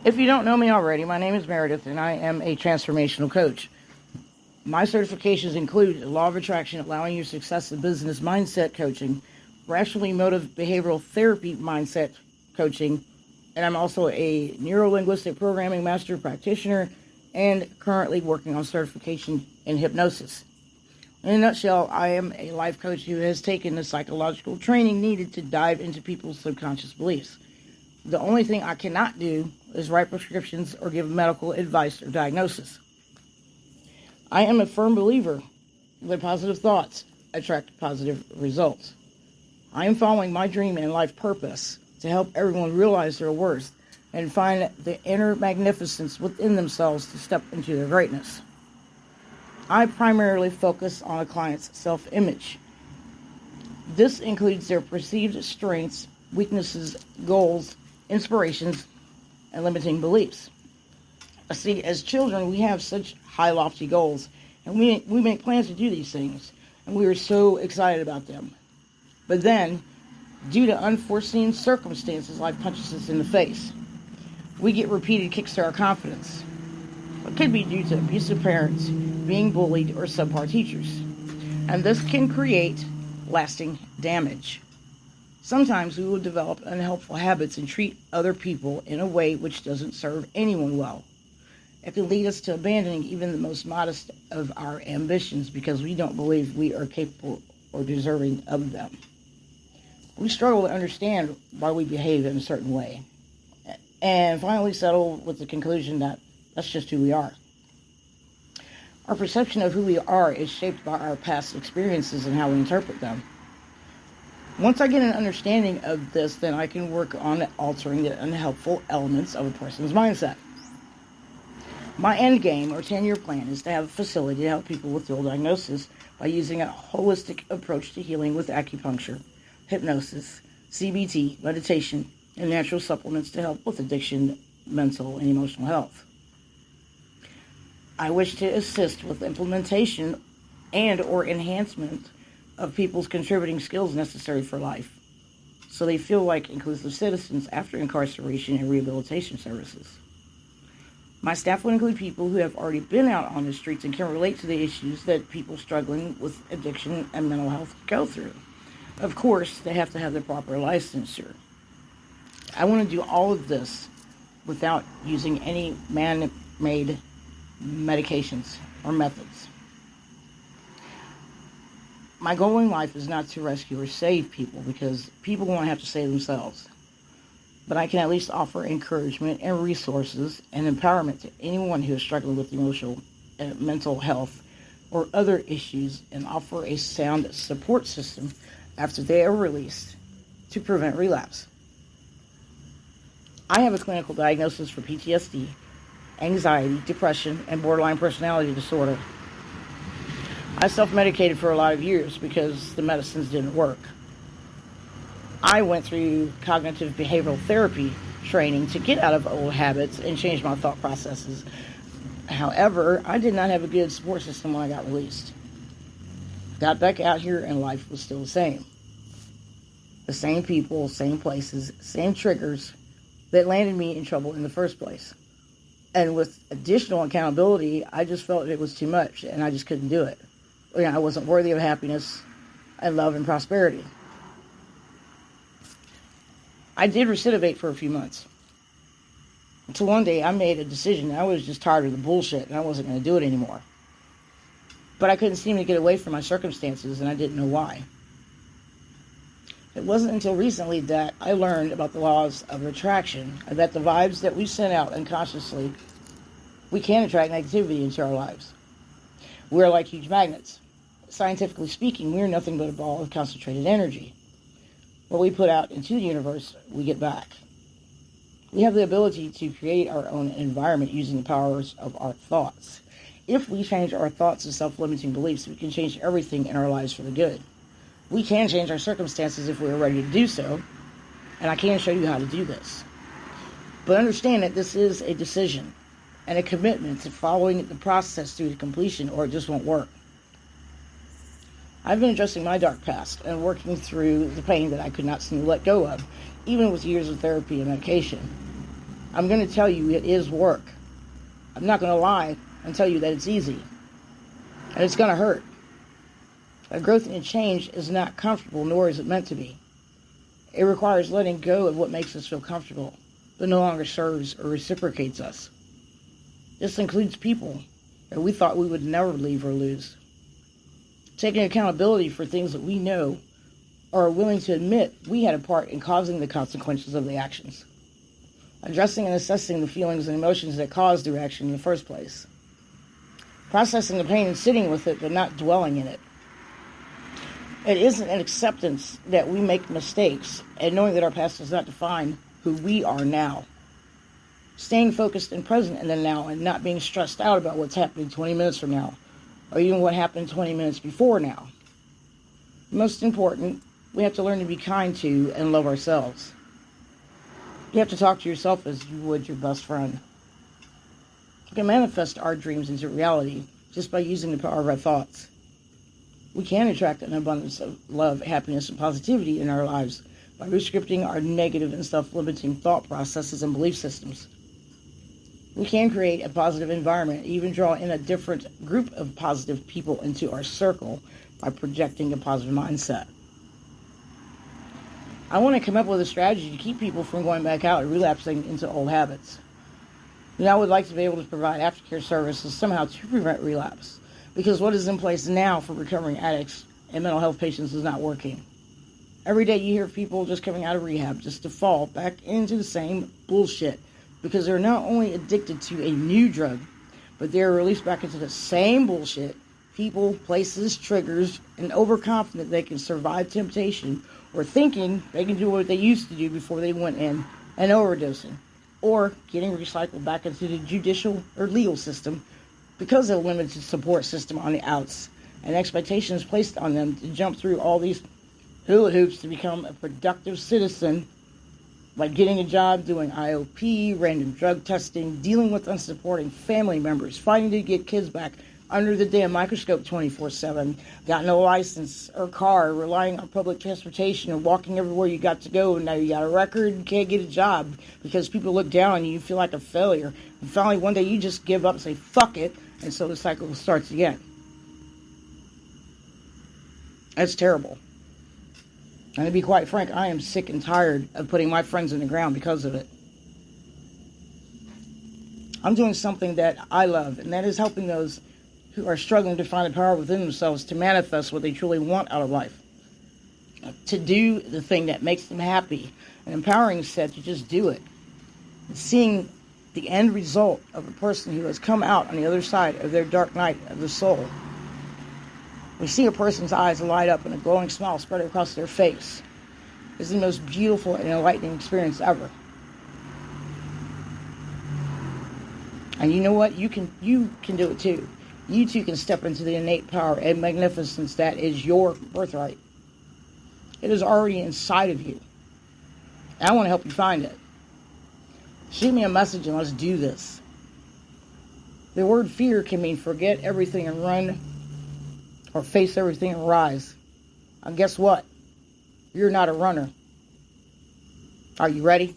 If you don't know me already, my name is Meredith, and I am a transformational coach. My certifications include law of attraction, allowing your success in business mindset coaching, rationally emotive behavioral therapy mindset coaching, and I'm also a neuro-linguistic programming master practitioner and currently working on certification in hypnosis. In a nutshell, I am a life coach who has taken the psychological training needed to dive into people's subconscious beliefs. The only thing I cannot do is write prescriptions or give medical advice or diagnosis. I am a firm believer that positive thoughts attract positive results. I am following my dream and life purpose to help everyone realize their worth and find the inner magnificence within themselves to step into their greatness. I primarily focus on a client's self-image. This includes their perceived strengths, weaknesses, goals, inspirations, and limiting beliefs. See, as children, we have such high, lofty goals, and we make plans to do these things, and we are so excited about them. But then, due to unforeseen circumstances, life punches us in the face. We get repeated kicks to our confidence. It could be due to abusive parents, being bullied, or subpar teachers. And this can create lasting damage. Sometimes we will develop unhelpful habits and treat other people in a way which doesn't serve anyone well. It can lead us to abandoning even the most modest of our ambitions because we don't believe we are capable or deserving of them. We struggle to understand why we behave in a certain way, and finally settle with the conclusion that that's just who we are. Our perception of who we are is shaped by our past experiences and how we interpret them. Once I get an understanding of this, then I can work on altering the unhelpful elements of a person's mindset. My end game or 10-year plan is to have a facility to help people with dual diagnosis by using a holistic approach to healing with acupuncture, hypnosis, CBT, meditation, and natural supplements to help with addiction, mental, and emotional health. I wish to assist with implementation and or enhancement of people's contributing skills necessary for life, so they feel like inclusive citizens after incarceration and rehabilitation services. My staff will include people who have already been out on the streets and can relate to the issues that people struggling with addiction and mental health go through. Of course, they have to have the proper licensure. I want to do all of this without using any man-made medications or methods. My goal in life is not to rescue or save people because people won't have to save themselves. But I can at least offer encouragement and resources and empowerment to anyone who is struggling with emotional and mental health or other issues and offer a sound support system after they are released to prevent relapse. I have a clinical diagnosis for PTSD, anxiety, depression, and borderline personality disorder. I self-medicated for a lot of years because the medicines didn't work. I went through cognitive behavioral therapy training to get out of old habits and change my thought processes. However, I did not have a good support system when I got released. Got back out here and life was still the same. The same people, same places, same triggers that landed me in trouble in the first place. And with additional accountability, I just felt it was too much and I just couldn't do it. I wasn't worthy of happiness and love and prosperity. I did recidivate for a few months. Until one day I made a decision. I was just tired of the bullshit and I wasn't going to do it anymore. But I couldn't seem to get away from my circumstances and I didn't know why. It wasn't until recently that I learned about the laws of attraction and that the vibes that we send out unconsciously, we can attract negativity into our lives. We're like huge magnets. Scientifically speaking, we're nothing but a ball of concentrated energy. What we put out into the universe, we get back. We have the ability to create our own environment using the powers of our thoughts. If we change our thoughts and self-limiting beliefs, we can change everything in our lives for the good. We can change our circumstances if we're ready to do so, and I can show you how to do this. But understand that this is a decision and a commitment to following the process through to completion, or it just won't work. I've been addressing my dark past and working through the pain that I could not seem to let go of, even with years of therapy and medication. I'm going to tell you it is work. I'm not going to lie and tell you that it's easy. And it's going to hurt. A growth and a change is not comfortable, nor is it meant to be. It requires letting go of what makes us feel comfortable, but no longer serves or reciprocates us. This includes people that we thought we would never leave or lose. Taking accountability for things that we know or are willing to admit we had a part in causing the consequences of the actions. Addressing and assessing the feelings and emotions that caused the reaction in the first place. Processing the pain and sitting with it, but not dwelling in it. It isn't an acceptance that we make mistakes and knowing that our past does not define who we are now. Staying focused and present in the now and not being stressed out about what's happening 20 minutes from now or even what happened 20 minutes before now. Most important, we have to learn to be kind to and love ourselves. You have to talk to yourself as you would your best friend. We can manifest our dreams into reality just by using the power of our thoughts. We can attract an abundance of love, happiness, and positivity in our lives by rescripting our negative and self-limiting thought processes and belief systems. We can create a positive environment, even draw in a different group of positive people into our circle by projecting a positive mindset. I want to come up with a strategy to keep people from going back out and relapsing into old habits. And I would like to be able to provide aftercare services somehow to prevent relapse, because what is in place now for recovering addicts and mental health patients is not working. Every day you hear people just coming out of rehab just to fall back into the same bullshit because they're not only addicted to a new drug, but they're released back into the same bullshit, people, places, triggers, and overconfident they can survive temptation or thinking they can do what they used to do before they went in and overdosing, or getting recycled back into the judicial or legal system because of a limited support system on the outs and expectations placed on them to jump through all these hula hoops to become a productive citizen, like getting a job, doing IOP, random drug testing, dealing with unsupporting family members, fighting to get kids back under the damn microscope 24/7, got no license or car, relying on public transportation and walking everywhere you got to go. Now you got a record, you can't get a job because people look down on you, you feel like a failure. And finally one day you just give up and say, fuck it, and so the cycle starts again. That's terrible. And to be quite frank, I am sick and tired of putting my friends in the ground because of it. I'm doing something that I love, and that is helping those who are struggling to find the power within themselves to manifest what they truly want out of life. To do the thing that makes them happy. An empowering set to just do it. Seeing the end result of a person who has come out on the other side of their dark night of the soul. We see a person's eyes light up and a glowing smile spread across their face. It's the most beautiful and enlightening experience ever. And you know what? You can do it too. You too can step into the innate power and magnificence that is your birthright. It is already inside of you. And I want to help you find it. Shoot me a message and let's do this. The word fear can mean forget everything and run, or face everything and rise. And guess what? You're not a runner. Are you ready?